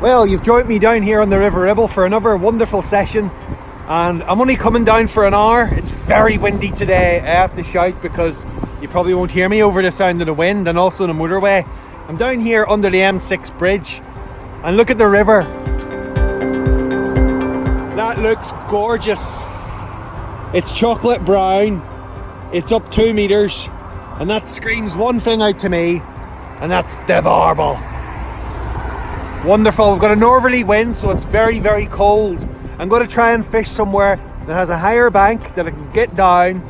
Well, you've joined me down here on the River Ribble for another wonderful session, and I'm only coming down for an hour. It's very windy today. I have to shout because you probably won't hear me over the sound of the wind and also the motorway. I'm down here under the M6 bridge and look at the river. That looks gorgeous. It's chocolate brown, it's up 2 meters, and that screams one thing out to me, and that's the Barbel. Wonderful. We've got a northerly wind, so it's very, very cold. I'm going to try and fish somewhere that has a higher bank that I can get down,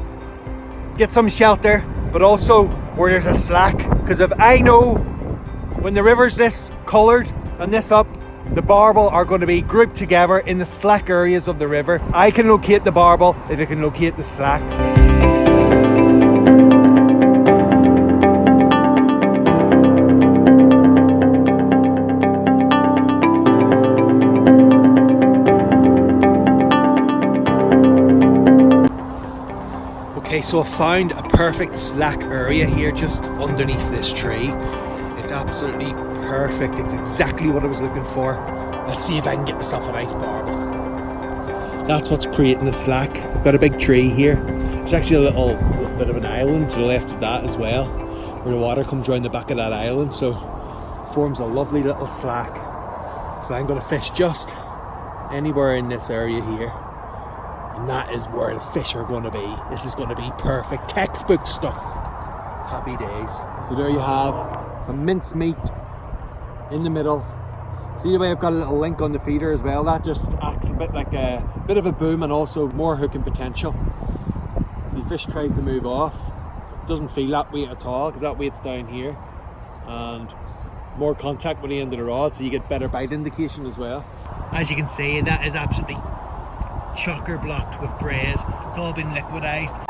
get some shelter, but also where there's a slack. Because if I know when the river's this coloured and this up, the Barbel are going to be grouped together in the slack areas of the river. I can locate the Barbel if I can locate the slacks. Okay, so I found a perfect slack area here just underneath this tree. It's absolutely perfect. It's exactly what I was looking for. Let's see if I can get myself a nice Barbel. That's what's creating the slack. I've got a big tree here. There's actually a little bit of an island to the left of that as well, where the water comes around the back of that island, so it forms a lovely little slack. So I'm going to fish just anywhere in this area here. And that is where the fish are going to be. This is going to be perfect textbook stuff. Happy days. So there you have some mince meat in the middle. See the way I've got a little link on the feeder as well? That just acts a bit like a bit of a boom and also more hooking potential. So the fish tries to move off. Doesn't feel that weight at all because that weight's down here. And more contact with the end of the rod, so you get better bite indication as well. As you can see, that is absolutely chocker blocked with braid. It's all been liquidized.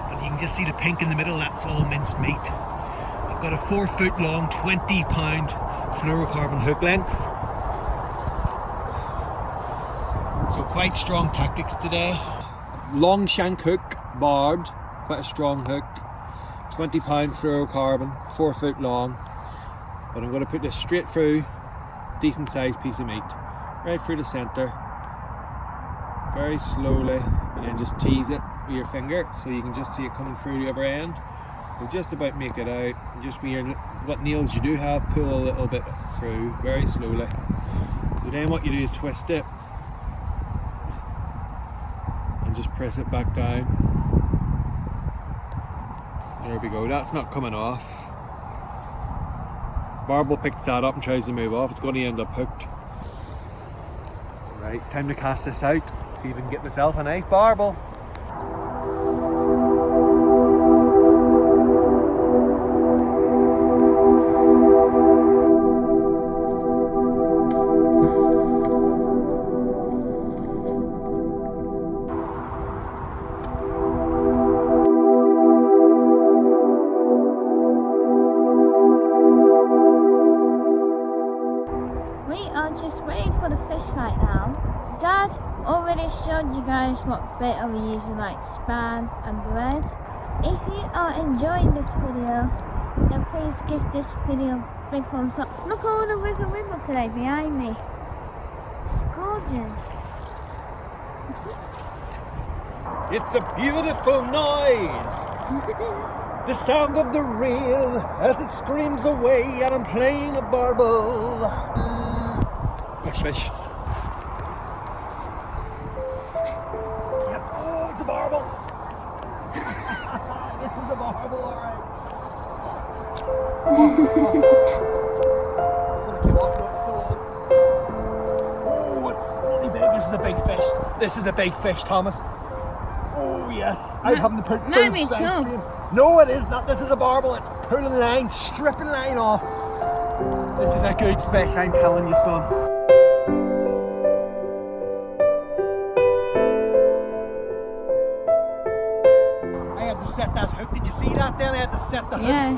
And you can just see the pink in the middle, that's all minced meat. I've got a 4 foot long, 20 pound fluorocarbon hook length. So quite strong tactics today. Long shank hook, barbed, quite a strong hook. 20 pound fluorocarbon, 4 foot long, but I'm going to put this straight through, decent sized piece of meat, right through the centre, very slowly, and then just tease it with your finger so you can just see it coming through the other end. We'll just about make it out, and just with what nails you do have, pull a little bit through, very slowly. So then what you do is twist it, and just press it back down. There we go, that's not coming off. Barbel picks that up and tries to move off. It's going to end up hooked. Right, time to cast this out. See if I can get myself a nice Barbel. Just waiting for the fish right now. Dad already showed you guys what bait I was using, like span and bread. If you are enjoying this video, then please give this video a big thumbs up. Look all the River Ribble today behind me. It's gorgeous. It's a beautiful noise. The sound of the reel as it screams away, and I'm playing a Barbel. Next fish. Yep. Oh, it's a Barbel. This is a Barbel, alright. Oh, it's really big. This is a big fish. This is a big fish, Thomas. Oh, Oh yes, I'm having to put might full be strength Chub. stream. No, it is not. This is a barbel. It's pulling line, stripping line off. This is a good fish, I'm telling you, son. I had to set that hook. Did you see that then? I had to set the hook. Yeah.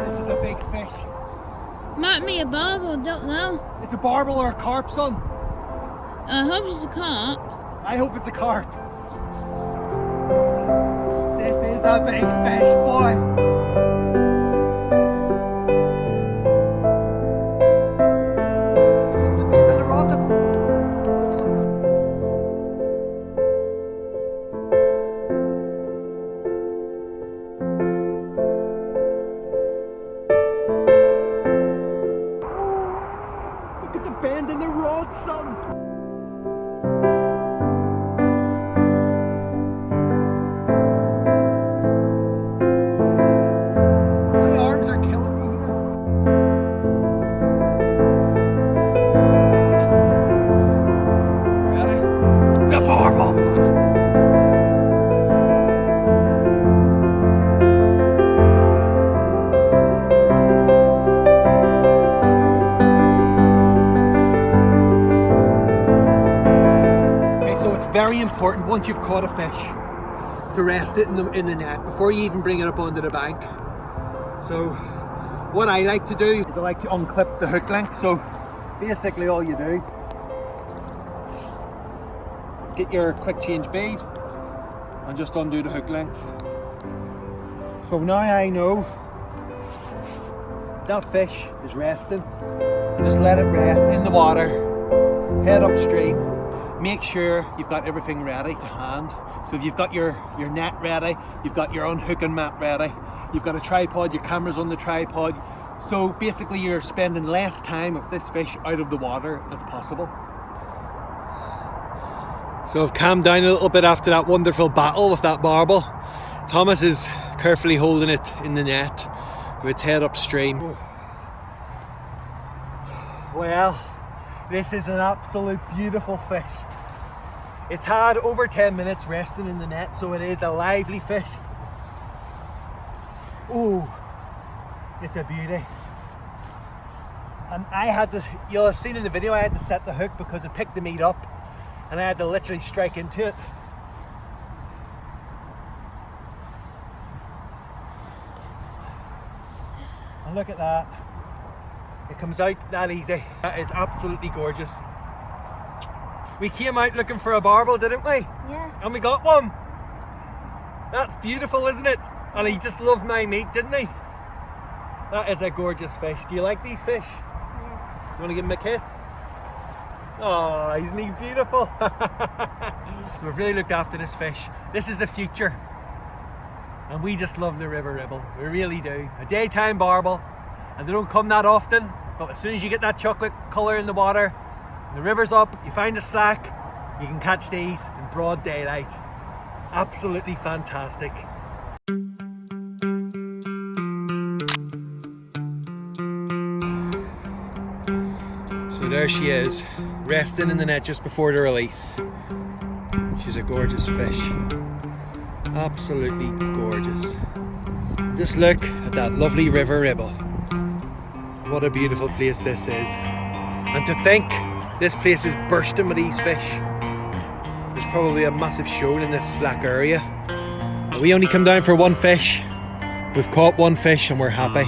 This is a big fish. Might be a barbel, don't know. It's a barbel or a carp, son. I hope it's a carp. I hope it's a carp. This is a big fish, boy. Look at the bead on the rod. That's... Look at the bend in the rod, son. Very important once you've caught a fish to rest it in the net before you even bring it up onto the bank. So what I like to do is I like to unclip the hook length. So basically all you do is get your quick change bead and just undo the hook length. So now I know that fish is resting, and just let it rest in the water, head upstream. Make sure you've got everything ready to hand. So if you've got your net ready, you've got your unhooking mat ready, you've got a tripod, your camera's on the tripod. So basically you're spending less time with this fish out of the water as possible. So I've calmed down a little bit after that wonderful battle with that barbel. Thomas is carefully holding it in the net with its head upstream. Well, this is an absolute beautiful fish. It's had over 10 minutes resting in the net, so it is a lively fish. Oh, it's a beauty. And I had to, you'll have seen in the video, I had to set the hook because it picked the meat up and I had to literally strike into it. And look at that. It comes out that easy. That is absolutely gorgeous. We came out looking for a barbel, didn't we? Yeah. And we got one. That's beautiful, isn't it? And he just loved my meat, didn't he? That is a gorgeous fish. Do you like these fish? Yeah. You want to give him a kiss? Oh, isn't he beautiful? So we've really looked after this fish. This is the future. And we just love the River Ribble. We really do. A daytime barbel. And they don't come that often. But as soon as you get that chocolate colour in the water, the river's up, you find a slack, you can catch these in broad daylight. Absolutely fantastic. So there she is, resting in the net just before the release. She's a gorgeous fish. Absolutely gorgeous. Just look at that lovely River Ribble. What a beautiful place this is. And to think this place is bursting with these fish. There's probably a massive shoal in this slack area. We only come down for one fish. We've caught one fish and we're happy.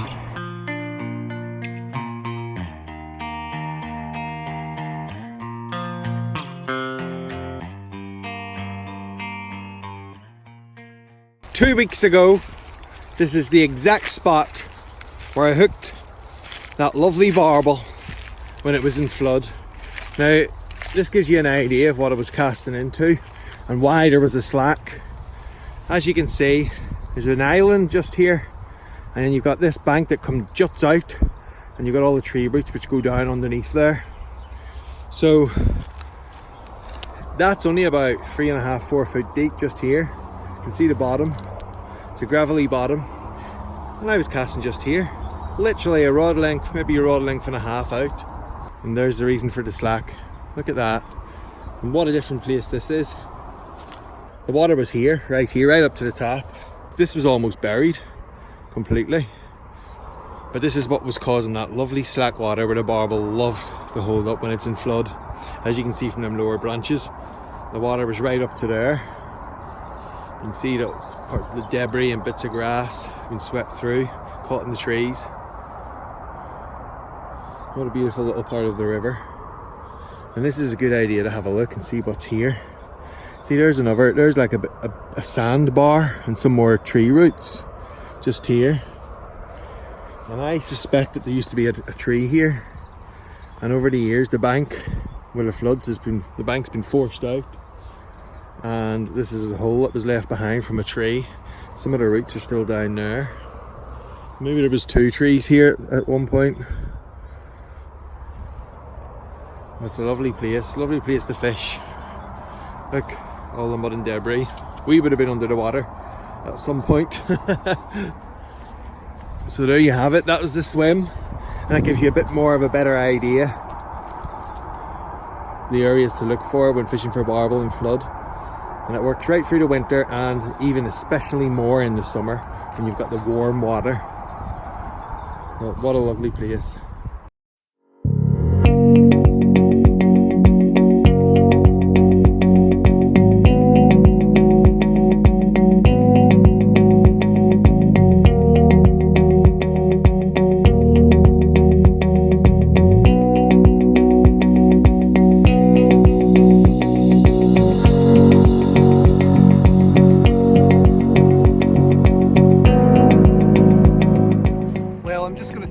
Two weeks ago, this is the exact spot where I hooked that lovely barbel when it was in flood. Now, this gives you an idea of what I was casting into and why there was a slack. As you can see, there's an island just here, and then you've got this bank that juts out, and you've got all the tree roots which go down underneath there. So that's only about 3.5–4 foot deep just here. You can see the bottom. It's a gravelly bottom, and I was casting just here, literally a rod length, maybe a rod length and a half out. And there's the reason for the slack. Look at that. And what a different place this is. The water was here, right up to the top. This was almost buried completely. But this is what was causing that lovely slack water where the barbel love to hold up when it's in flood. As you can see from them lower branches, the water was right up to there. You can see the debris and bits of grass been swept through, caught in the trees. What a beautiful little part of the river. And this is a good idea to have a look and see what's here. See, there's like a sandbar and some more tree roots just here. And I suspect that there used to be a tree here. And over the years, the bank, where the floods the bank's been forced out. And this is a hole that was left behind from a tree. Some of the roots are still down there. Maybe there was 2 trees here at one point. It's a lovely place to fish. Look, all the mud and debris. We would have been under the water at some point. So there you have it, that was the swim. And that gives you a bit more of a better idea. The areas to look for when fishing for barbel in flood. And it works right through the winter and even especially more in the summer when you've got the warm water. Well, what a lovely place.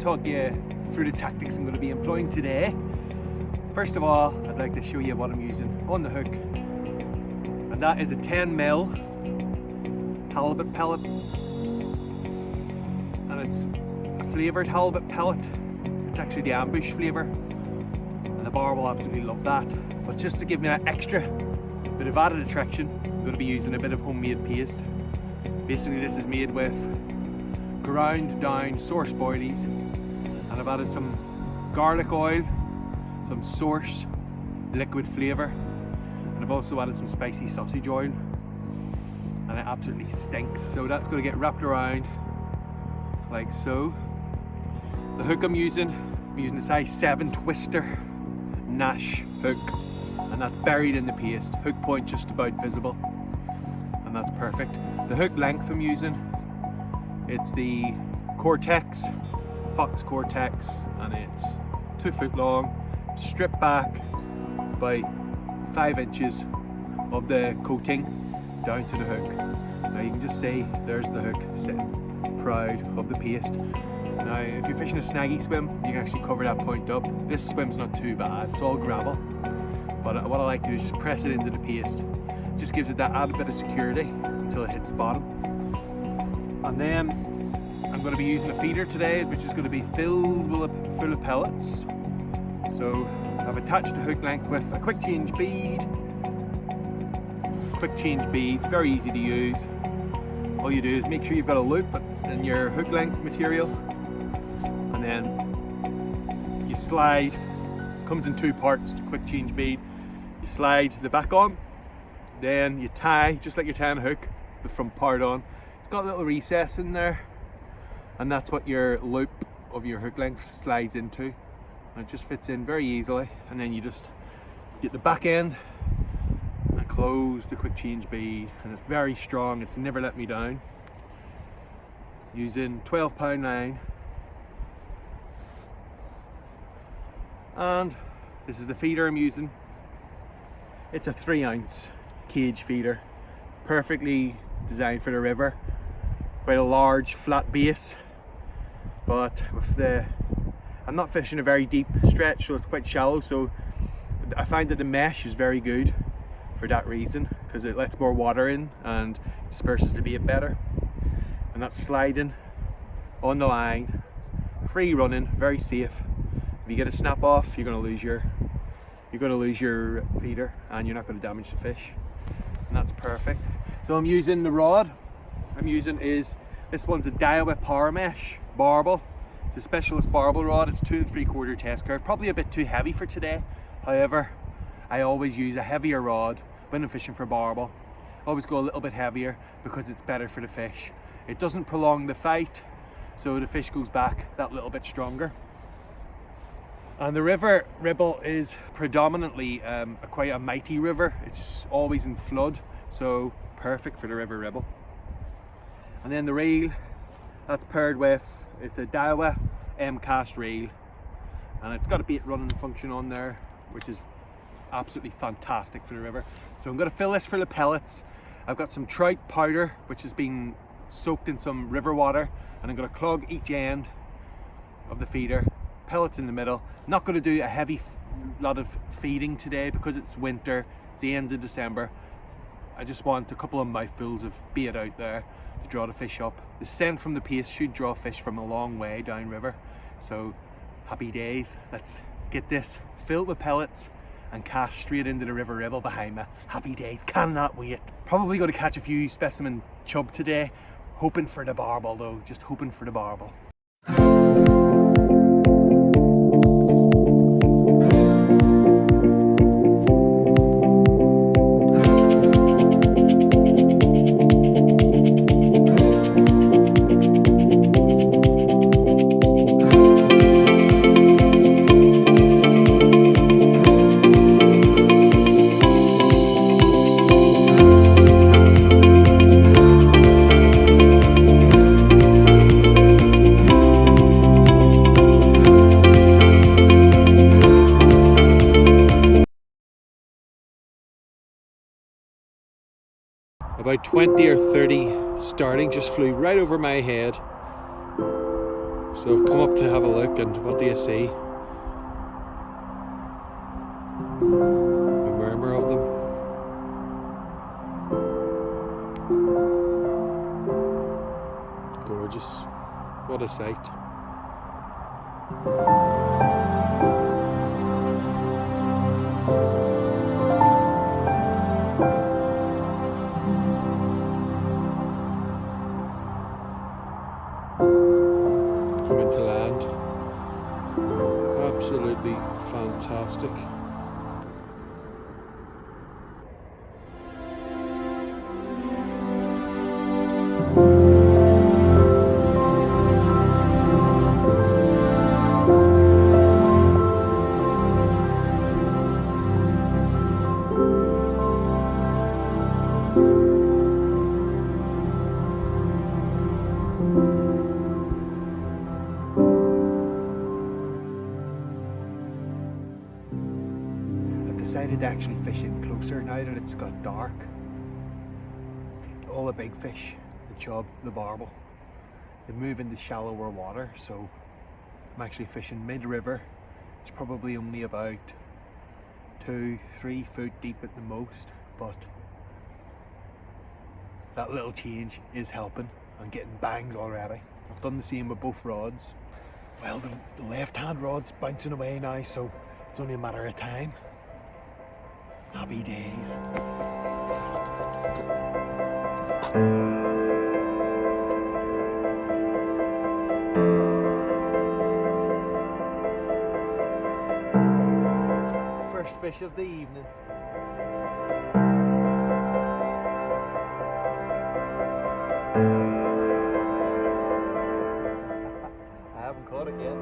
Talk you through the tactics I'm going to be employing today. First of all, I'd like to show you what I'm using on the hook, and that is a 10mm halibut pellet, and it's a flavoured halibut pellet. It's actually the ambush flavour, and the barbel absolutely love that. But just to give me that extra bit of added attraction, I'm going to be using a bit of homemade paste. Basically, this is made with ground down source boilies, and I've added some garlic oil, some source liquid flavour, and I've also added some spicy sausage oil, and it absolutely stinks. So that's going to get wrapped around like so. The hook I'm using a size 7 twister Nash hook, and that's buried in the paste. Hook point just about visible, and that's perfect. The hook length I'm using, it's the Cortex, Fox Cortex, and it's 2 foot long, stripped back by 5 inches of the coating down to the hook. Now you can just see there's the hook sitting proud of the paste. Now if you're fishing a snaggy swim, you can actually cover that point up. This swim's not too bad, it's all gravel, but what I like to do is just press it into the paste. It just gives it that added bit of security until it hits the bottom. And then I'm going to be using a feeder today, which is going to be full of pellets. So I've attached the hook length with a quick change bead. Quick change beads, very easy to use. All you do is make sure you've got a loop in your hook length material, and then you slide. Comes in 2 parts, the quick change bead. You slide the back on, then you tie just like you're tying a hook, but from part on. It's got a little recess in there, and that's what your loop of your hook length slides into, and it just fits in very easily. And then you just get the back end and close the quick change bead, and it's very strong, it's never let me down. Using 12-pound line, and this is the feeder I'm using. It's a 3-ounce cage feeder, perfectly designed for the river. Quite a large flat base, but I'm not fishing a very deep stretch, so it's quite shallow, so I find that the mesh is very good for that reason, because it lets more water in and disperses the bait better. And that's sliding on the line, free running, very safe. If you get a snap off, you're going to lose your feeder, and you're not going to damage the fish, and that's perfect. So I'm using the rod this one's a Daiwa Power Mesh Barbel. It's a specialist barbel rod. It's 2 3/4 test curve, probably a bit too heavy for today. However, I always use a heavier rod when I'm fishing for barbel, always go a little bit heavier because it's better for the fish. It doesn't prolong the fight, so the fish goes back that little bit stronger. And the river Ribble is predominantly quite a mighty river. It's always in flood, so perfect for the river Ribble. And then the reel that's paired with, it's a Daiwa M-cast reel, and it's got a bait running function on there, which is absolutely fantastic for the river. So I'm going to fill this full of pellets. I've got some trout powder which has been soaked in some river water, and I'm going to clog each end of the feeder, pellets in the middle. I'm not going to do a heavy lot of feeding today because it's winter, it's the end of December. I just want a couple of mouthfuls of bait out there to draw the fish up. The scent from the paste should draw fish from a long way downriver. So happy days. Let's get this filled with pellets and cast straight into the river Ribble behind me. Happy days, cannot wait. Probably going to catch a few specimen chub today. Hoping for the barbel though, just hoping for the barbel. About 20 or 30 starting just flew right over my head. So I've come up to have a look, and what do you see? A murmur of them. Gorgeous. What a sight. Coming to land. Absolutely fantastic. Decided to actually fish in closer now that it's got dark. All the big fish, the chub, the barbel, they move into shallower water, so I'm actually fishing mid-river. It's probably only about 2-3 foot deep at the most, but that little change is helping. I'm getting bangs already. I've done the same with both rods. Well, the left-hand rod's bouncing away now, so it's only a matter of time. Happy days. First fish of the evening. I haven't caught it yet.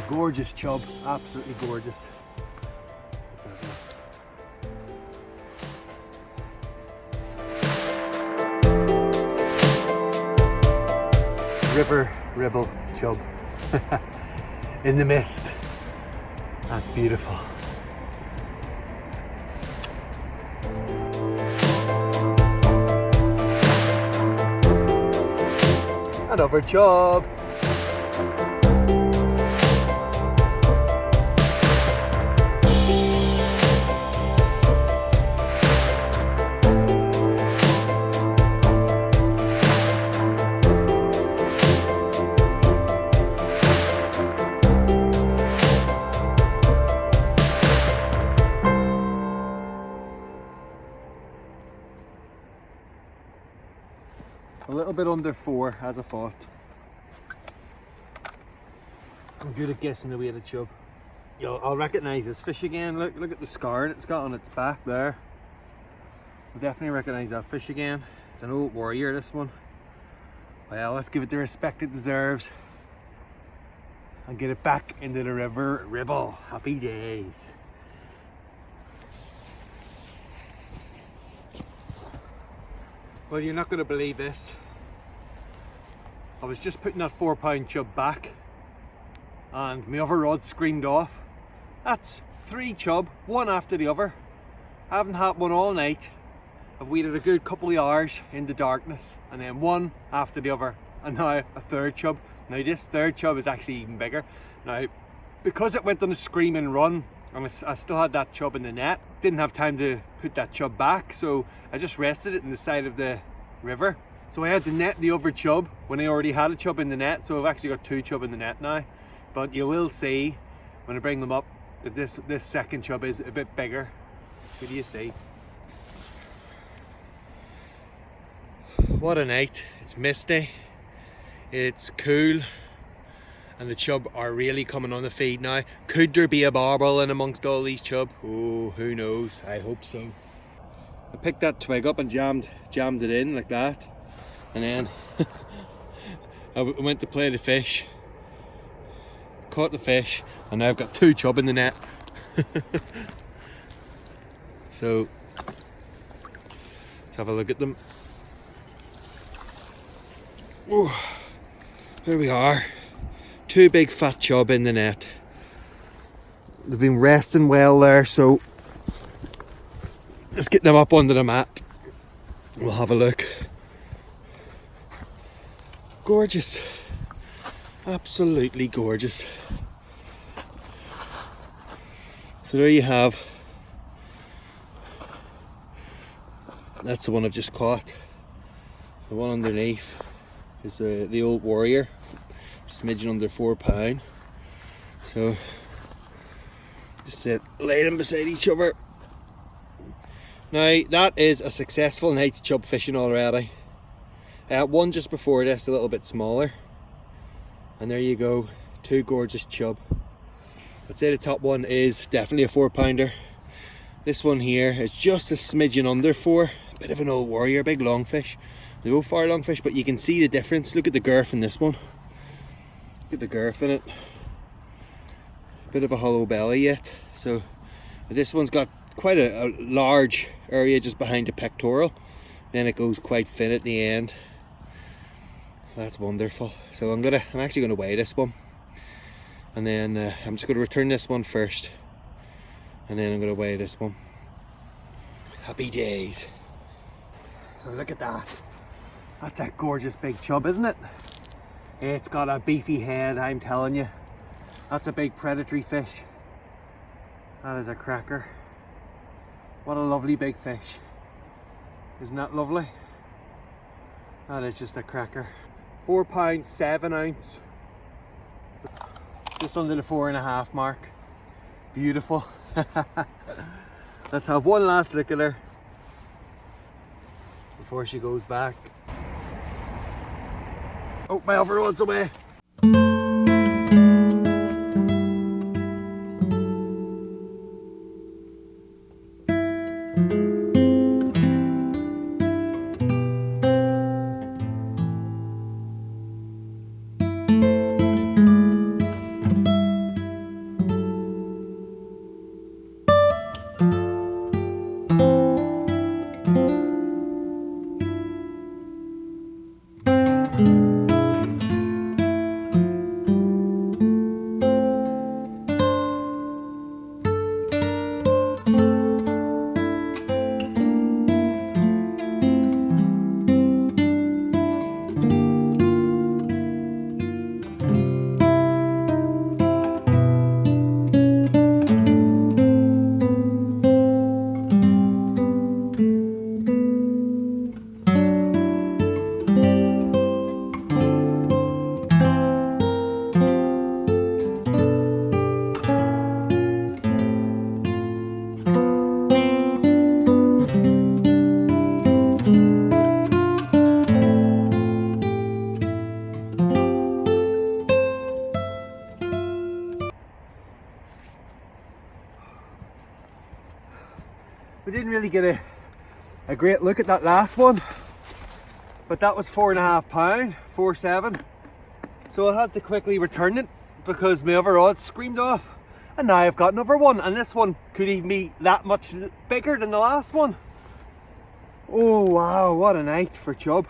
Gorgeous chub, absolutely gorgeous. River Ribble chub in the mist. That's beautiful. Another chub. A little bit under 4, as I thought. I'm good at guessing the weight of the chub. I'll recognise this fish again. Look at the scar it's got on its back there. I'll definitely recognise that fish again. It's an old warrior, this one. Well, let's give it the respect it deserves and get it back into the river. Ribble. Happy days. Well, you're not going to believe this. I was just putting that 4-pound chub back and my other rod screamed off. That's 3 chub, one after the other. I haven't had one all night. I've waited a good couple of hours in the darkness, and then one after the other, and now a 3rd chub. Now this 3rd chub is actually even bigger. Now, because it went on a screaming run, and I still had that chub in the net, didn't have time to put that chub back, so I just rested it in the side of the river. So I had to net the other chub when I already had a chub in the net, so I've actually got 2 chub in the net now. But you will see when I bring them up that this 2nd chub is a bit bigger. What do you see? What a night. It's misty, it's cool, and the chub are really coming on the feed now. Could there be a barbel in amongst all these chub? Oh, who knows? I hope so. I picked that twig up and jammed it in like that, and then I went to play the fish, caught the fish, and now I've got 2 chub in the net. So let's have a look at them. Oh, there we are. 2 big fat chub in the net. They've been resting well there, so let's get them up under the mat. We'll have a look. Gorgeous. Absolutely gorgeous. So there you have. That's the one I've just caught. The one underneath is the old warrior, smidgen under 4 pound. So just lay them beside each other. Now that is a successful night's chub fishing already. One just before this, a little bit smaller, and there you go, 2 gorgeous chub. I'd say the top one is definitely a 4-pounder. This one here is just a smidgen under 4. Bit of an old warrior, big longfish. They both are longfish, but you can see the difference. Look at the girth in this one. Look at the girth in it. Bit of a hollow belly yet. So this one's got quite a large area just behind the pectoral. Then it goes quite thin at the end. That's wonderful. So I'm actually gonna weigh this one, and then I'm just gonna return this one first, and then I'm gonna weigh this one. Happy days. So look at that. That's a gorgeous big chub, isn't it? It's got a beefy head, I'm telling you. That's a big predatory fish. That is a cracker. What a lovely big fish. Isn't that lovely? That is just a cracker. 4 pound 7 ounce. Just under the 4.5 mark. Beautiful. Let's have one last look at her before she goes back. Oh, my other one's away. We didn't really get a great look at that last one, but that was £4.5, 4.7. So I had to quickly return it because my other rod screamed off, and now I've got another one, and this one could even be that much bigger than the last one. Oh wow, what a night for chub.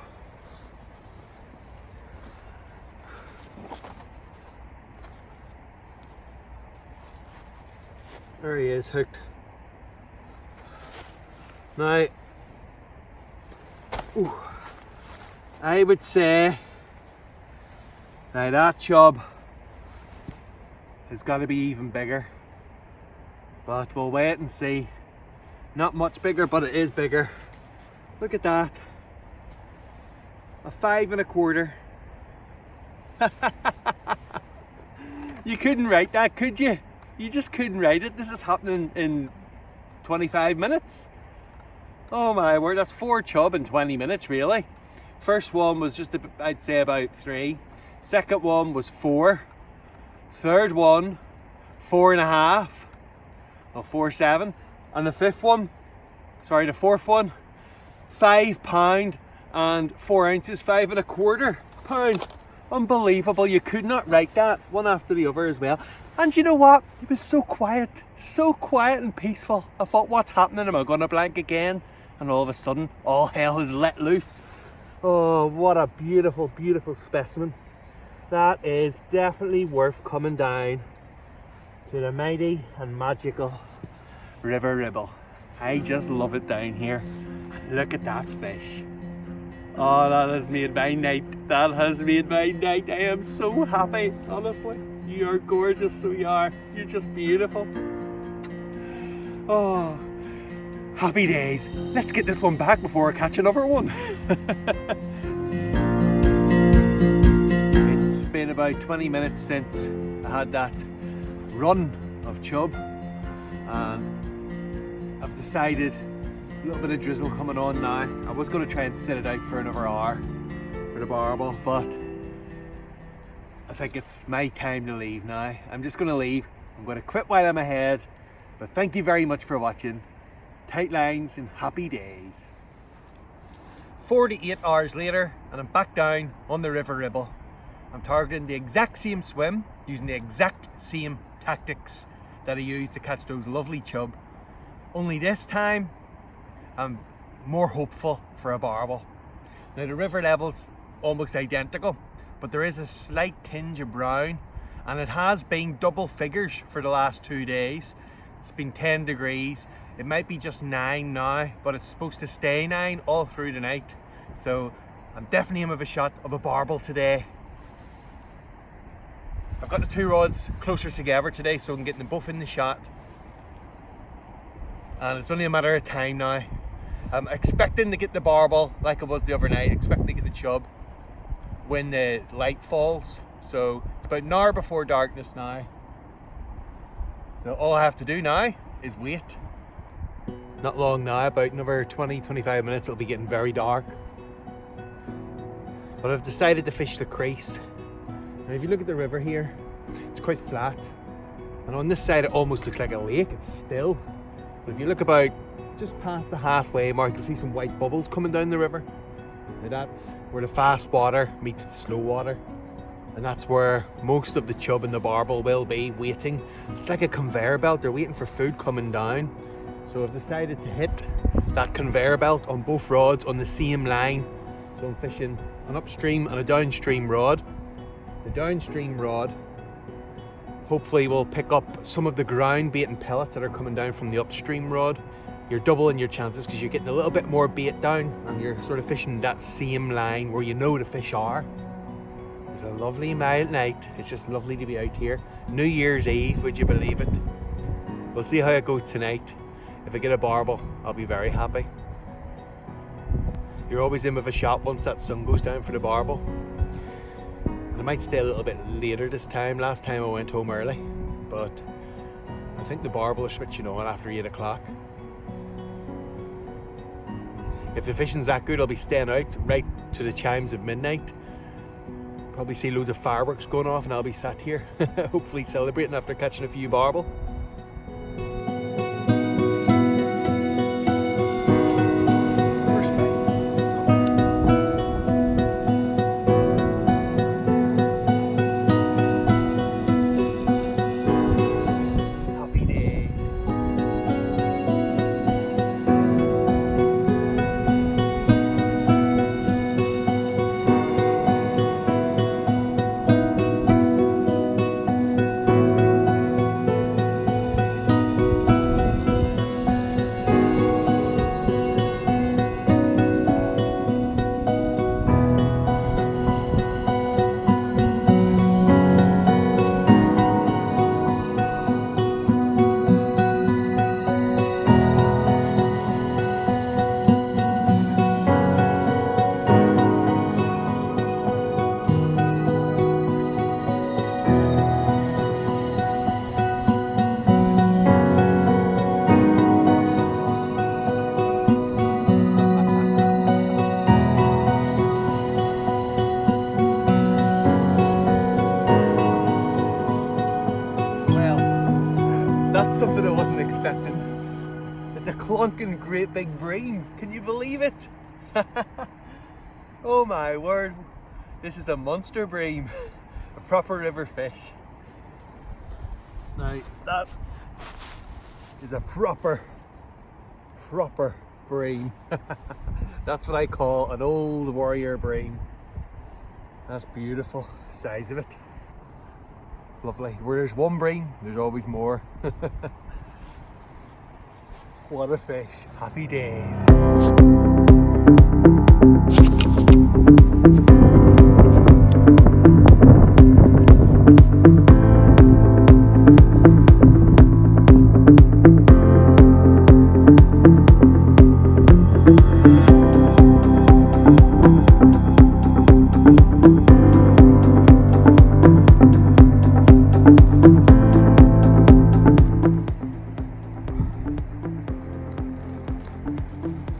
There he is, hooked. Now, I would say now that chub has got to be even bigger, but we'll wait and see. Not much bigger, but it is bigger. Look at that, a 5 1/4. You couldn't write that, could you? You just couldn't write it. This is happening in 25 minutes. Oh my word, that's 4 chub in 20 minutes really. First one was just, I'd say about 3. Second one was 4. Third one, 4.5. Well, 4.7. And the fourth one, £5 and 4 ounces, 5 1/4 £. Unbelievable. You could not write that, one after the other as well. And you know what? It was so quiet and peaceful. I thought, what's happening? Am I going to blank again? And all of a sudden, all hell is let loose. Oh, what a beautiful, beautiful specimen. That is definitely worth coming down to the mighty and magical River Ribble. I just love it down here. Look at that fish. Oh, that has made my night. That has made my night. I am so happy, honestly. You are gorgeous, so you are. You're just beautiful. Oh, happy days. Let's get this one back before I catch another one. It's been about 20 minutes since I had that run of chub, and I've decided a little bit of drizzle coming on now. I was going to try and sit it out for another hour for the barbel, but I think it's my time to leave now. I'm just going to leave. I'm going to quit while I'm ahead. But thank you very much for watching. Tight lines and happy days. 48 hours later, and I'm back down on the River Ribble. I'm targeting the exact same swim, using the exact same tactics that I used to catch those lovely chub. Only this time, I'm more hopeful for a barbel. Now the river level's almost identical, but there is a slight tinge of brown, and it has been double figures for the last 2 days. It's been 10 degrees. It might be just 9 now, but it's supposed to stay 9 all through the night. So I'm definitely in with a shot of a barbel today. I've got the 2 rods closer together today, so I'm getting them both in the shot. And it's only a matter of time now. I'm expecting to get the barbel like I was the other night, expecting to get the chub when the light falls. So it's about an hour before darkness now. So all I have to do now is wait. Not long now, about another 20-25 minutes, it'll be getting very dark. But I've decided to fish the crease. And if you look at the river here, it's quite flat. And on this side it almost looks like a lake, it's still. But if you look about just past the halfway mark, you'll see some white bubbles coming down the river. Now that's where the fast water meets the slow water. And that's where most of the chub and the barbel will be waiting. It's like a conveyor belt, they're waiting for food coming down. So I've decided to hit that conveyor belt on both rods on the same line. So I'm fishing an upstream and a downstream rod. The downstream rod hopefully will pick up some of the ground bait and pellets that are coming down from the upstream rod. You're doubling your chances because you're getting a little bit more bait down, and you're sort of fishing that same line where you know the fish are. It's a lovely mild night. It's just lovely to be out here. New Year's Eve, would you believe it? We'll see how it goes tonight. If I get a barbel, I'll be very happy. You're always in with a shot once that sun goes down for the barbel. I might stay a little bit later this time. Last time I went home early, but I think the barbel is switching on after 8 o'clock. If the fishing's that good, I'll be staying out right to the chimes of midnight. Probably see loads of fireworks going off, and I'll be sat here hopefully celebrating after catching a few barbel. expecting. It's a clunking great big bream. Can you believe it? Oh my word. This is a monster bream. A proper river fish. Now that is a proper bream. That's what I call an old warrior bream. That's beautiful. Size of it. Lovely. Where there's one bream, there's always more. What a fish. Happy days.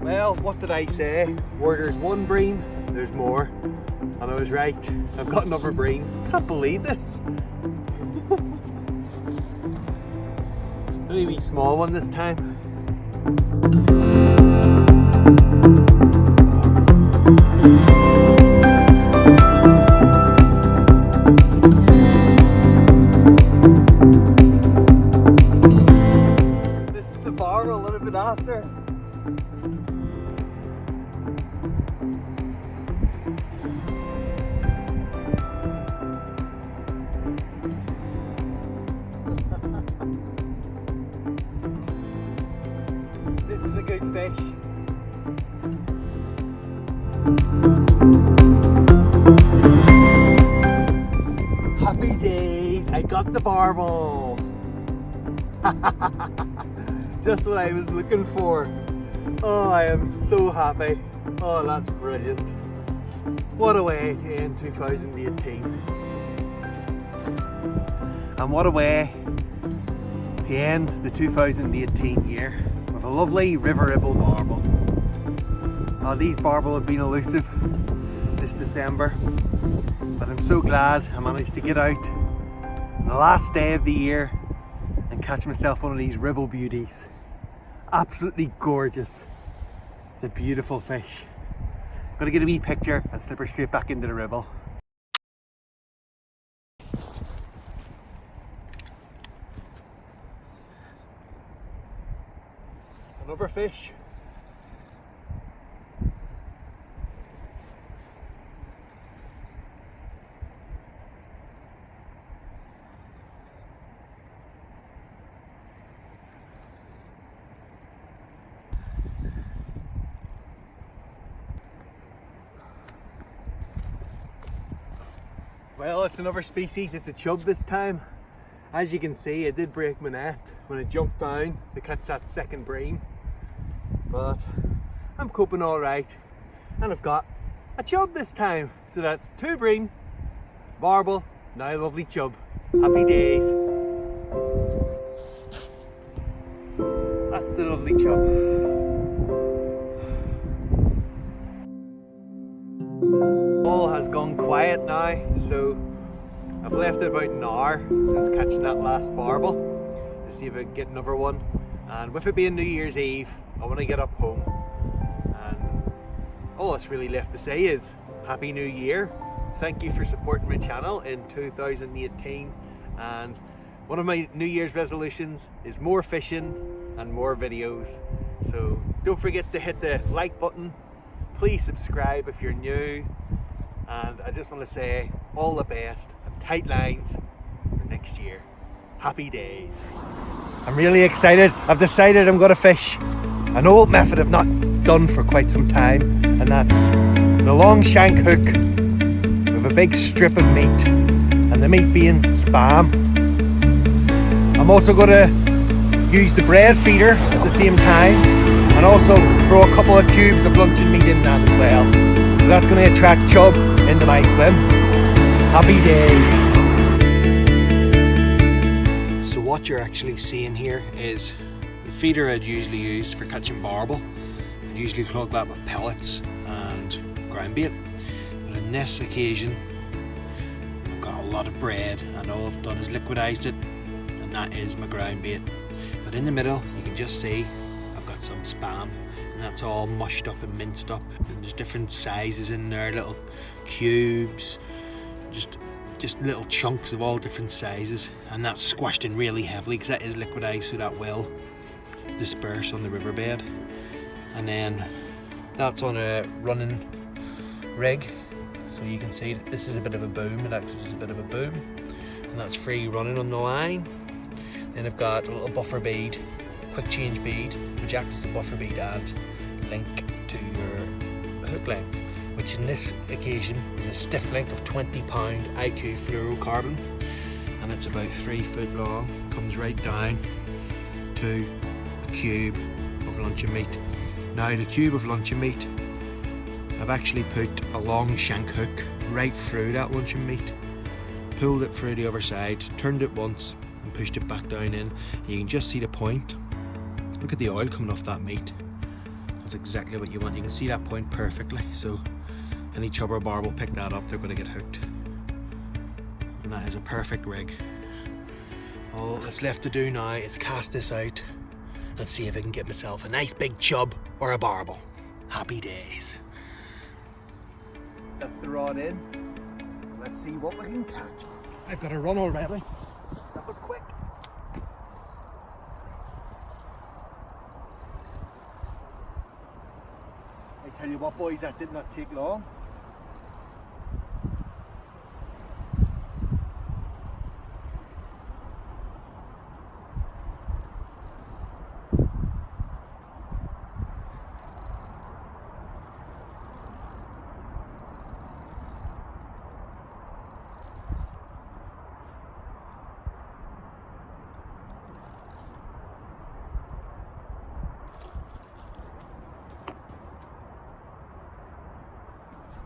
Well, what did I say? Where there's one bream, there's more. And I was right. I've got another bream. Can't believe this. Only a wee small one this time. This is the Barbel a little bit after. This is a good fish. Happy days, I got the Barbel. Just what I was looking for. Oh, I am so happy. Oh, that's brilliant. What a way to end 2018. And what a way to end the 2018 year with a lovely River Ribble Barbel. Oh, these Barbel have been elusive this December, but I'm so glad I managed to get out on the last day of the year and catch myself one of these Ribble beauties. Absolutely gorgeous. It's a beautiful fish. Gotta get a wee picture and slip her straight back into the Ribble. Another fish. Well, it's another species. It's a chub this time. As you can see, I did break my net when I jumped down to catch that second bream, but I'm coping all right, and I've got a chub this time. So that's two bream, Barbel, now a lovely chub. Happy days. That's the lovely chub. All has gone quiet now, so I've left it about an hour since catching that last Barbel to see if I can get another one. And with it being New Year's Eve, I want to get up home, and all that's really left to say is Happy New Year. Thank you for supporting my channel in 2018, and one of my New Year's resolutions is more fishing and more videos. So don't forget to hit the like button, please subscribe if you're new, and I just want to say all the best and tight lines for next year. Happy days. I'm really excited. I've decided I'm going to fish an old method I've not done for quite some time, and that's the long shank hook with a big strip of meat, and the meat being spam. I'm also going to use the bread feeder at the same time, and also throw a couple of cubes of luncheon meat in that as well. So that's going to attract chub into my swim. Happy days. So what you're actually seeing here is the feeder I'd usually use for catching Barbel. I'd usually plug that with pellets and ground bait. But on this occasion, I've got a lot of bread, and all I've done is liquidized it, and that is my ground bait. But in the middle, you can just see I've got some spam, and that's all mushed up and minced up. And there's different sizes in there, little cubes, just little chunks of all different sizes, and that's squashed in really heavily because that is liquidized, so that will disperse on the riverbed. And then that's on a running rig, so you can see that this is a bit of a boom. It acts as a bit of a boom, and that's free running on the line. Then I've got a little buffer bead, quick change bead, which acts as a buffer bead and link to your hook length, which in this occasion is a stiff link of 20 pound IQ fluorocarbon, and it's about 3 foot long. Comes right down to a cube of luncheon meat. Now the cube of luncheon meat, I've actually put a long shank hook right through that luncheon meat, pulled it through the other side, turned it once and pushed it back down in. You can just see the point. Look at the oil coming off that meat. That's exactly what you want. You can see that point perfectly, so any chub or barbel pick that up, they're going to get hooked. And that is a perfect rig. All that's left to do now is cast this out and see if I can get myself a nice big chub or a barbel. Happy days. That's the rod in. So let's see what we can catch. I've got a run already. That was quick. I tell you what, boys, that did not take long.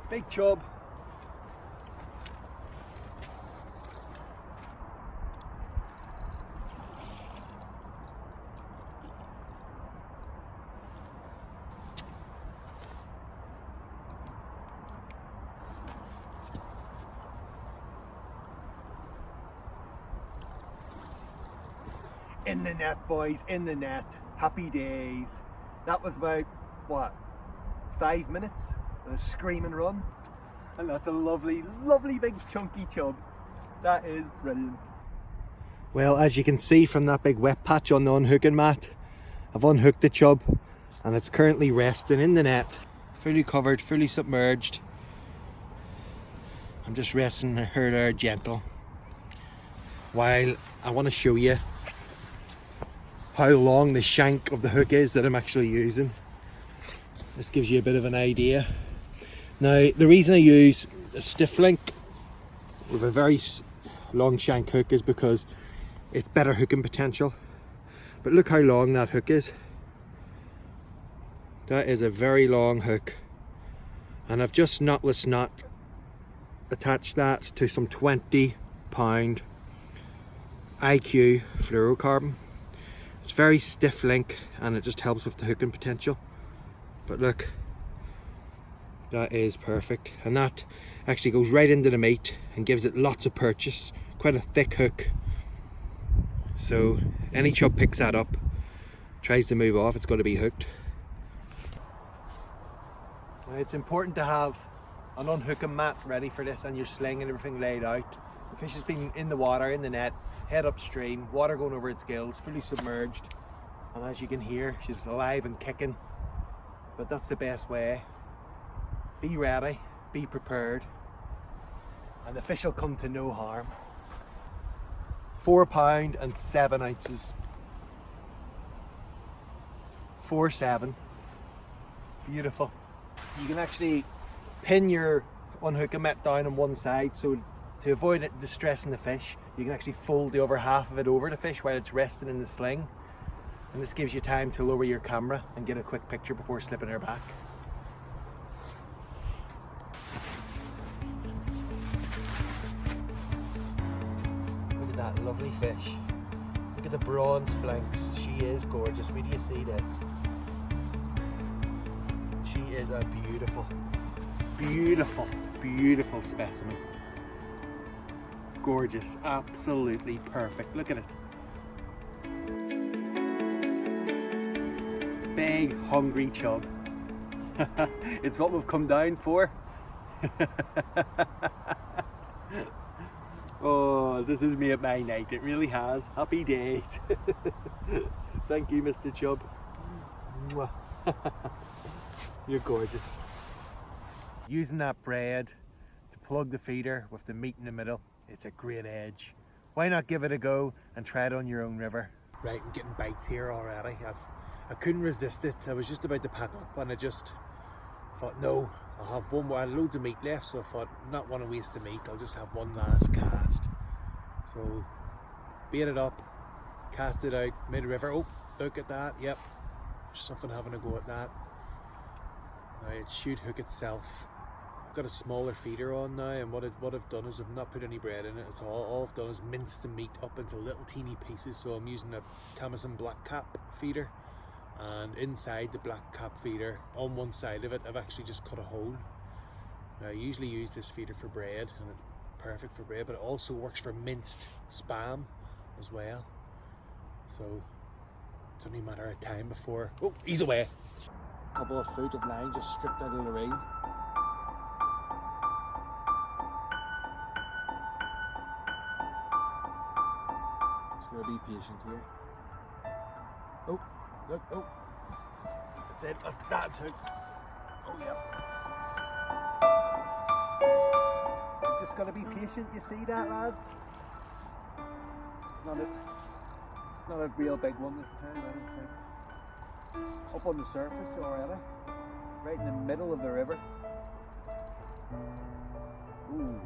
Big chub. In the net, boys, in the net. Happy days. That was about, what, 5 minutes? A scream and run, and that's a lovely big chunky chub. That is brilliant. Well, as you can see from that big wet patch on the unhooking mat, I've unhooked the chub and it's currently resting in the net, fully covered, fully submerged. I'm just resting her there gentle while I want to show you how long the shank of the hook is that I'm actually using. This gives you a bit of an idea. Now, the reason I use a stiff link with a very long shank hook is because it's better hooking potential. But look how long that hook is. That is a very long hook. And I've just knotless knot attached that to some 20 pound IQ fluorocarbon. It's very stiff link and it just helps with the hooking potential. But look, that is perfect, and that actually goes right into the meat and gives it lots of purchase. Quite a thick hook, so any chub picks that up, tries to move off, it's got to be hooked. It's important to have an unhooking mat ready for this and your sling and everything laid out. The fish has been in the water, in the net, head upstream, water going over its gills, fully submerged, and as you can hear, she's alive and kicking. But that's the best way. Be ready, be prepared, and the fish will come to no harm. 4 pound and 7 ounces. 4-7. Beautiful. You can actually pin your unhooking net down on one side, so to avoid it distressing the fish, you can actually fold the other half of it over the fish while it's resting in the sling. And this gives you time to lower your camera and get a quick picture before slipping her back. Look at that lovely fish. Look at the bronze flanks. She is gorgeous. Where do you see this? She is a beautiful specimen. Gorgeous, absolutely perfect. Look at it. big hungry chub. It's what we've come down for. Oh, this has made my night. It really has. Happy days. Thank you, Mr. Chub. Mwah. You're gorgeous. Using that bread to plug the feeder with the meat in the middle, it's a great edge. Why not give it a go and try it on your own river? Right, I'm getting bites here already. I couldn't resist it. I was just about to pack up and I just thought, no, I'll have one more. I had loads of meat left, so I thought, not want to waste the meat, I'll just have one last cast. So, bait it up, cast it out mid-river. Oh, look at that, yep. There's something having a go at that. Now it should hook itself. I've got a smaller feeder on now, and what I've done is I've not put any bread in it at all. All I've done is mince the meat up into little teeny pieces, so I'm using a Camison black cap feeder. And inside the black cap feeder, on one side of it, I've actually just cut a hole. Now I usually use this feeder for bread, and it's perfect for bread, but it also works for minced spam as well. So it's only a matter of time before, oh, he's away. A couple of foot of line just stripped out of the ring. Just gotta be patient here. Oh, look, oh. That's it, that's hooked. Oh, yep. Just gotta be patient, you see that, lads? It's not a real big one this time, I don't think. Up on the surface already, right in the middle of the river. Ooh,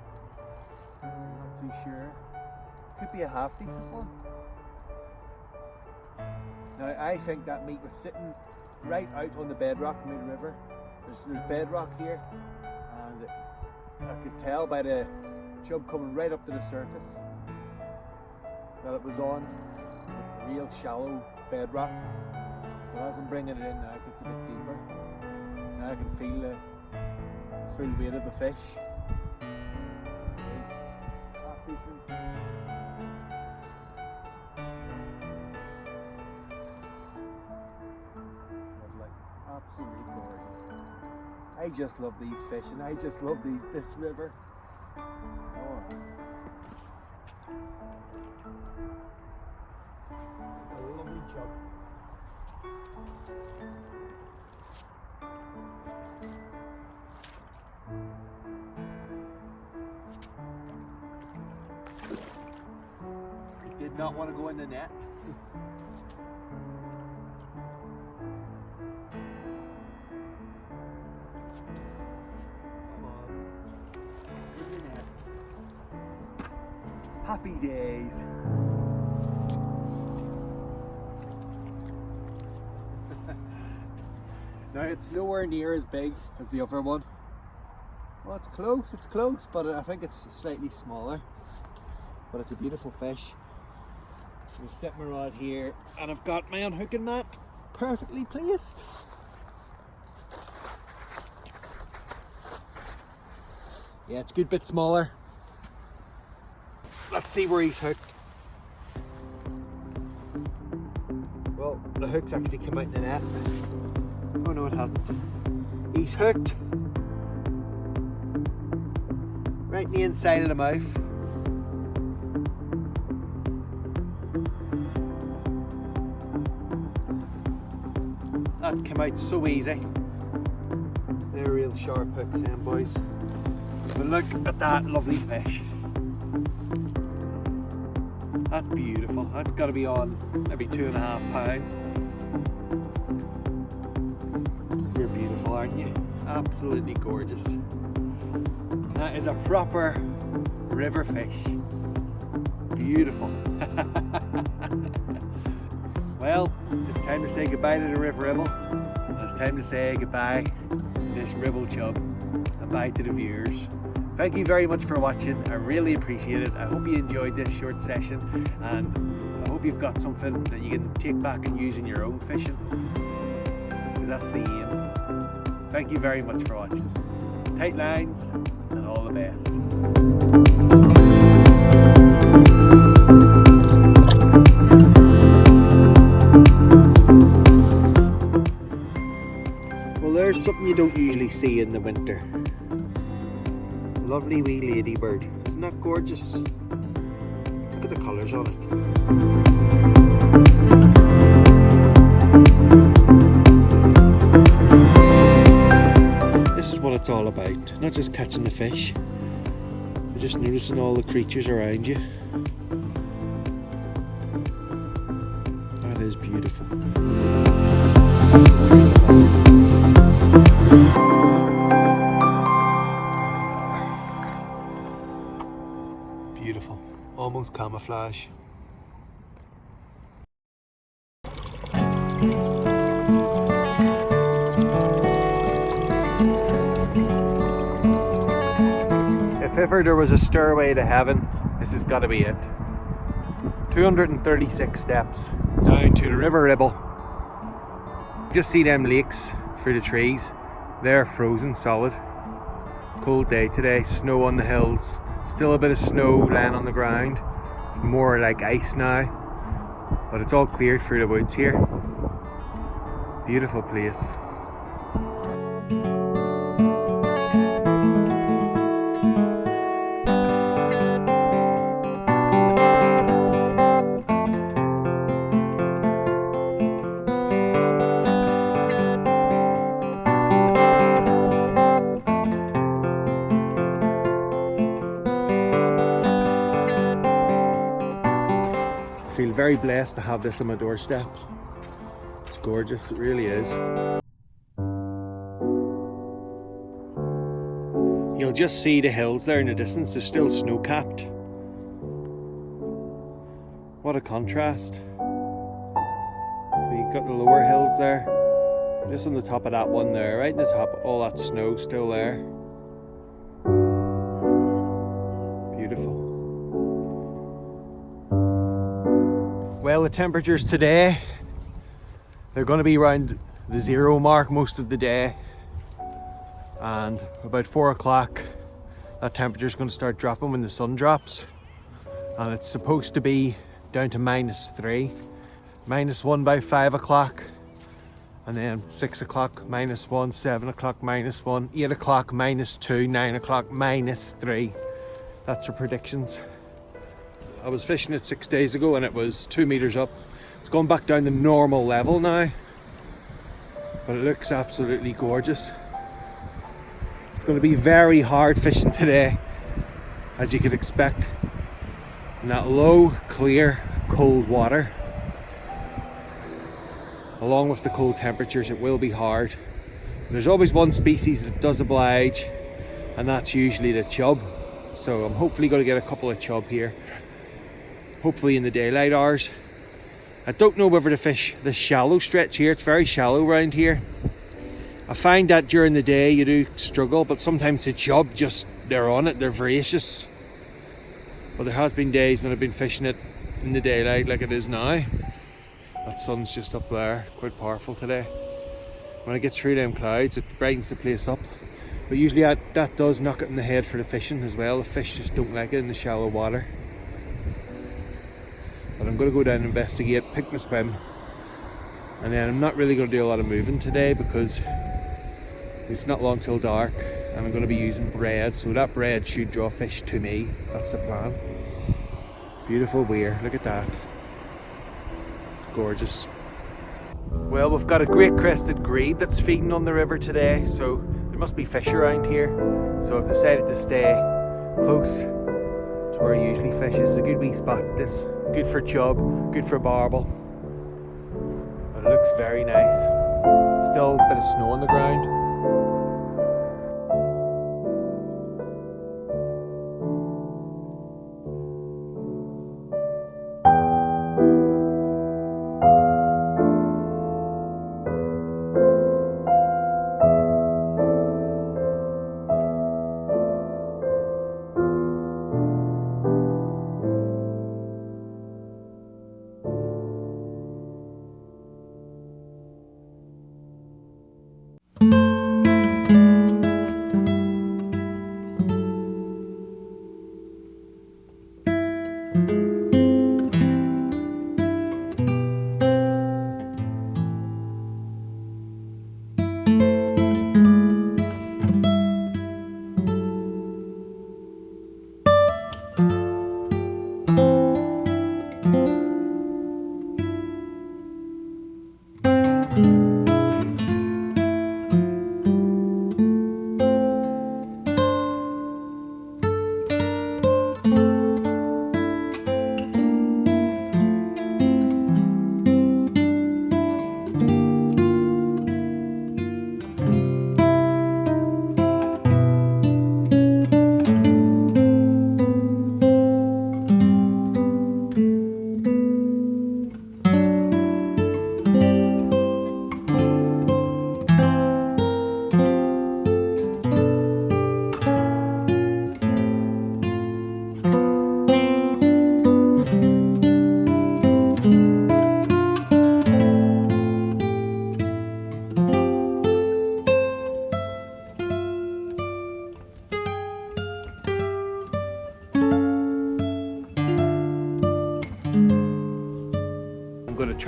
not too sure. Could be a half decent one. Now I think that meat was sitting right out on the bedrock mid-river. There's bedrock here, and I could tell by the chub coming right up to the surface that it was on real shallow bedrock. But as I'm bringing it in now, it gets a bit deeper. Now I can feel the full weight of the fish. It's half decent. Lovely, absolutely gorgeous. I just love these fish, and I just love this river. Oh. It's a lovely chub. He did not want to go in the net. Come on. In the net. Happy days. Now it's nowhere near as big as the other one. Well, it's close, but I think it's slightly smaller. But it's a beautiful fish. I'm setting my rod here, and I've got my unhooking mat perfectly placed. Yeah, it's a good bit smaller. Let's see where he's hooked. Well, the hook's actually come out in the net. Oh no, it hasn't. He's hooked right in the inside of the mouth. That came out so easy. They're real sharp hooks, boys. But look at that lovely fish. That's beautiful. That's got to be on maybe 2.5 pounds. You're beautiful, aren't you? Absolutely gorgeous. That is a proper river fish. Beautiful. Well, it's time to say goodbye to the River Ribble. It's time to say goodbye to this Ribble chub. And bye to the viewers. Thank you very much for watching. I really appreciate it. I hope you enjoyed this short session, and I hope you've got something that you can take back and use in your own fishing, because that's the aim. Thank you very much for watching. Tight lines and all the best. Something you don't usually see in the winter. Lovely wee ladybird. Isn't that gorgeous? Look at the colours on it. This is what it's all about. Not just catching the fish, but just noticing all the creatures around you. That is beautiful. Beautiful, almost camouflage. If ever there was a stairway to heaven, this has got to be it. 236 steps down to the River Ribble. Just see them lakes through the trees. They're frozen solid. Cold day today, snow on the hills. Still a bit of snow laying on the ground. It's more like ice now, but it's all cleared through the woods here. Beautiful place. I feel very blessed to have this on my doorstep. It's gorgeous, it really is. You'll just see the hills there in the distance, they're still snow-capped. What a contrast. So you've got the lower hills there, just on the top of that one there, right in the top, all that snow still there. Beautiful. Well, the temperatures today, they're going to be around the 0 mark most of the day, and about 4 o'clock that temperature is going to start dropping when the sun drops, and it's supposed to be down to -3, -1 by 5 o'clock, and then 6 o'clock -1, 7 o'clock -1, 8 o'clock -2, 9 o'clock -3. That's your predictions. I was fishing it 6 days ago and it was 2 meters up. It's gone back down to normal level now, but it looks absolutely gorgeous. It's going to be very hard fishing today, as you could expect, in that low, clear, cold water. Along with the cold temperatures, it will be hard. There's always one species that does oblige, and that's usually the chub. So I'm hopefully going to get a couple of chub here, hopefully in the daylight hours. I don't know whether to fish the shallow stretch here. It's very shallow around here. I find that during the day you do struggle, but sometimes the chub, just they're on it, they're voracious. But there has been days when I've been fishing it in the daylight like it is now. That sun's just up there, quite powerful today. When it gets through them clouds, it brightens the place up. But usually that does knock it in the head for the fishing as well. The fish just don't like it in the shallow water. But I'm going to go down and investigate, pick my swim, and then I'm not really going to do a lot of moving today because it's not long till dark, and I'm going to be using braid, so that braid should draw fish to me. That's the plan. Beautiful weir, look at that. Gorgeous. Well, we've got a great crested grebe that's feeding on the river today, so there must be fish around here. So I've decided to stay close to where I usually fish. This is a good wee spot. This good for chub, good for barbel. But it looks very nice. Still a bit of snow on the ground.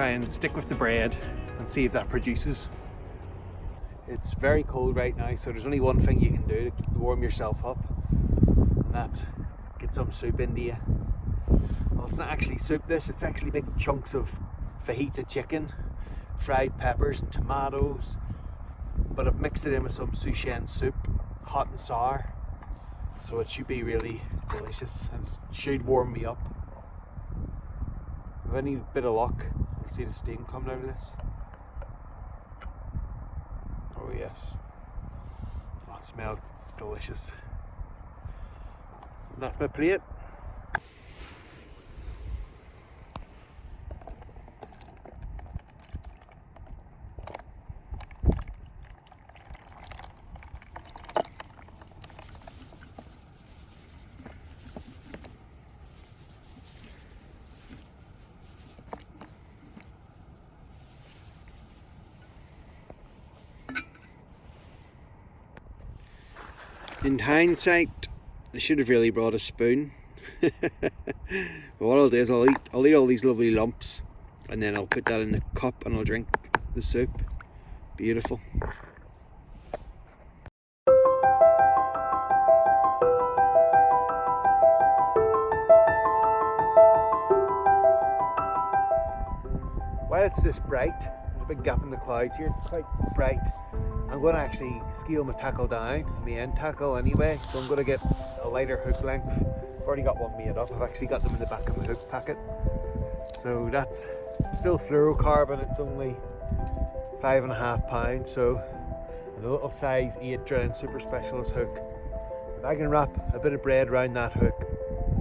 try and stick with the bread and see if that produces. It's very cold right now, so there's only one thing you can do to warm yourself up, and that's get some soup into you. Well, it's not actually soup this, it's actually big chunks of fajita chicken, fried peppers and tomatoes, but I've mixed it in with some sushen soup, hot and sour, so it should be really delicious and should warm me up. With any bit of luck, you'll see the steam coming out of this. Oh yes, oh, it smells delicious. And that's my plate. In hindsight, I should have really brought a spoon. But what I'll do is I'll eat all these lovely lumps, and then I'll put that in the cup and I'll drink the soup. Beautiful. While it's this bright, there's a big gap in the clouds here, it's quite bright. I'm going to actually scale my tackle down, my end tackle anyway, so I'm going to get a lighter hook length. I've already got one made up, I've actually got them in the back of my hook packet. So it's still fluorocarbon, it's only 5.5 pounds, so a little size 8 drilling super specialist hook. If I can wrap a bit of bread around that hook,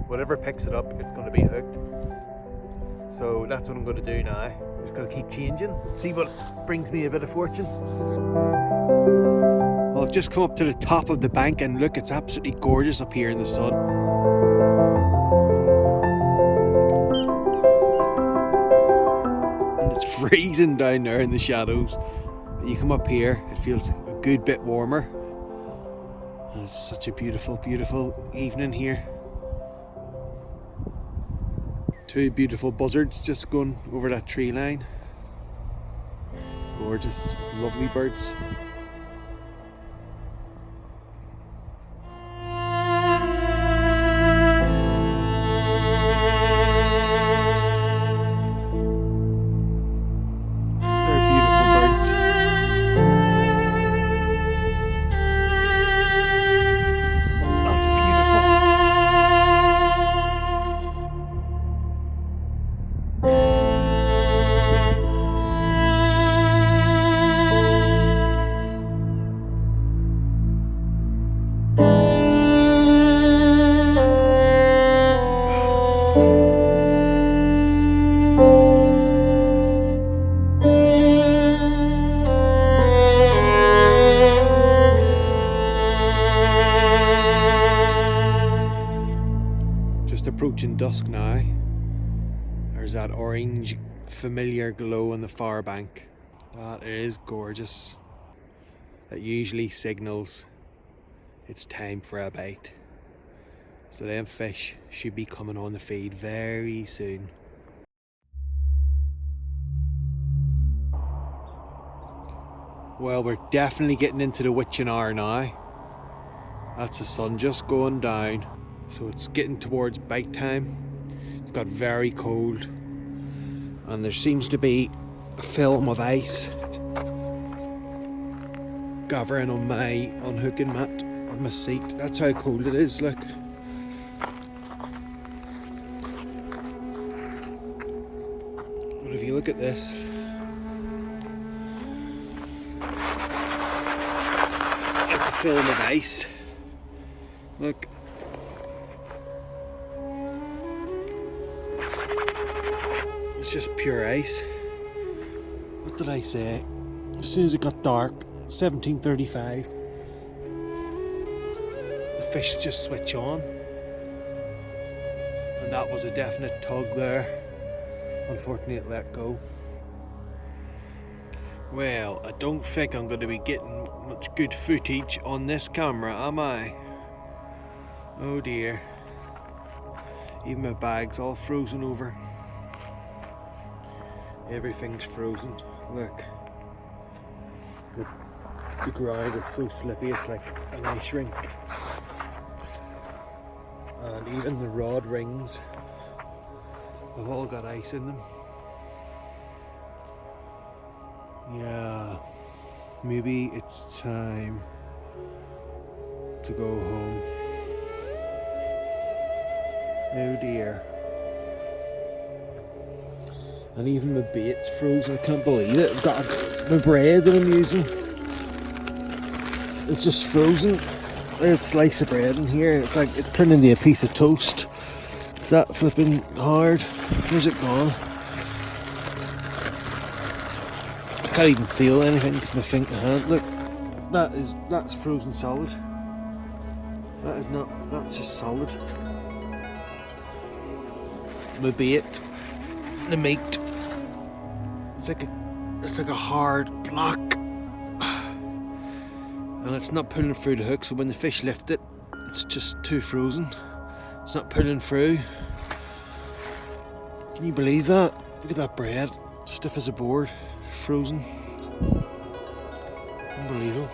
whatever picks it up, it's going to be hooked. So that's what I'm going to do now. I'm just going to keep changing, see what brings me a bit of fortune. Well, I've just come up to the top of the bank and look, it's absolutely gorgeous up here in the sun. And it's freezing down there in the shadows. But you come up here, it feels a good bit warmer. And it's such a beautiful, beautiful evening here. Two beautiful buzzards just going over that tree line. Gorgeous, lovely birds. Approaching dusk now. There's that orange familiar glow on the far bank. That is gorgeous. That usually signals it's time for a bite. So them fish should be coming on the feed very soon. Well, we're definitely getting into the witching hour now. That's the sun just going down. So it's getting towards bite time. It's got very cold, and there seems to be a film of ice gathering on my unhooking mat on my seat. That's how cold it is, look. But if you look at this, it's a film of ice. Look. It's just pure ice. What did I say? As soon as it got dark, 17:35, the fish just switch on. And that was a definite tug there. Unfortunately it let go. Well, I don't think I'm going to be getting much good footage on this camera, am I? Oh dear. Even my bag's all frozen over. Everything's frozen. Look. The ground is so slippy, it's like an ice rink. And even the rod rings have all got ice in them. Yeah, maybe it's time to go home. Oh dear. And even my bait's frozen, I can't believe it. I've got my bread that I'm using. It's just frozen. There's a slice of bread in here, and it's like it's turned into a piece of toast. Is that flipping hard? Where's it gone? I can't even feel anything because my finger hand. Look, that's frozen solid. That is not. That's just solid. My bait, the meat. It's like a hard block. And it's not pulling through the hook, so when the fish lift it, it's just too frozen. It's not pulling through. Can you believe that? Look at that bread, stiff as a board, frozen. Unbelievable.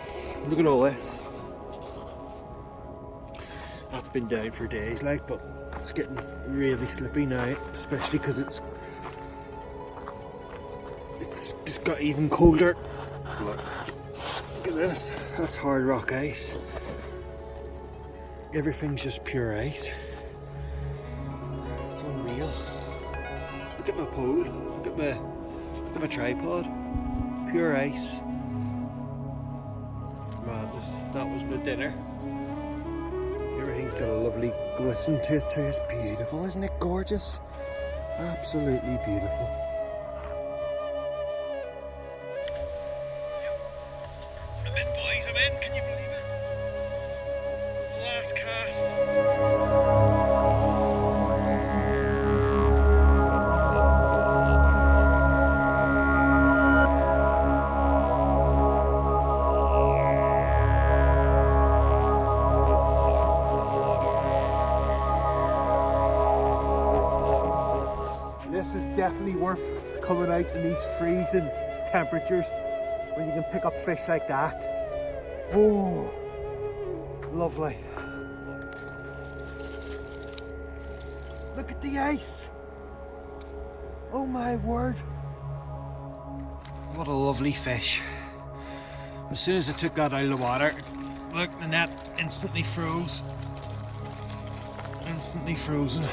Look at all this. That's been down for days, like, but it's getting really slippy now, especially because it's just got even colder. Look. Look at this, that's hard rock ice. Everything's just pure ice. It's unreal. Look at my pole, look at my tripod. Pure ice. Man, that was my dinner. Everything's got a lovely glisten to it too. It's beautiful, isn't it? Gorgeous. Absolutely beautiful. Can you believe it? Last cast. This is definitely worth coming out in these freezing temperatures when you can pick up fish like that. Oh, lovely. Look at the ice. Oh my word. What a lovely fish. As soon as I took that out of the water, look, the net instantly froze. Instantly frozen.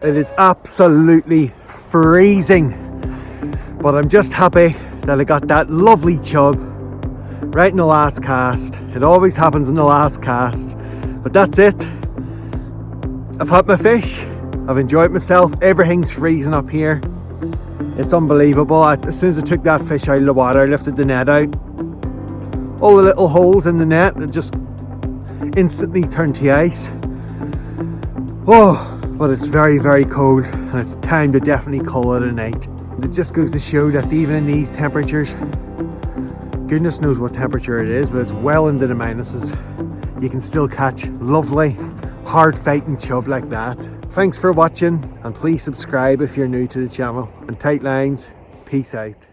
It is absolutely freezing, but I'm just happy that I got that lovely chub right in the last cast. It always happens in the last cast, but that's it. I've had my fish, I've enjoyed myself. Everything's freezing up here. It's unbelievable. As soon as I took that fish out of the water, I lifted the net out. All the little holes in the net, it just instantly turned to ice. Oh, but it's very, very cold, and it's time to definitely call it a night. It just goes to show that even in these temperatures, goodness knows what temperature it is, but it's well into the minuses, you can still catch lovely, hard fighting chub like that. Thanks for watching, and please subscribe if you're new to the channel. And tight lines, peace out.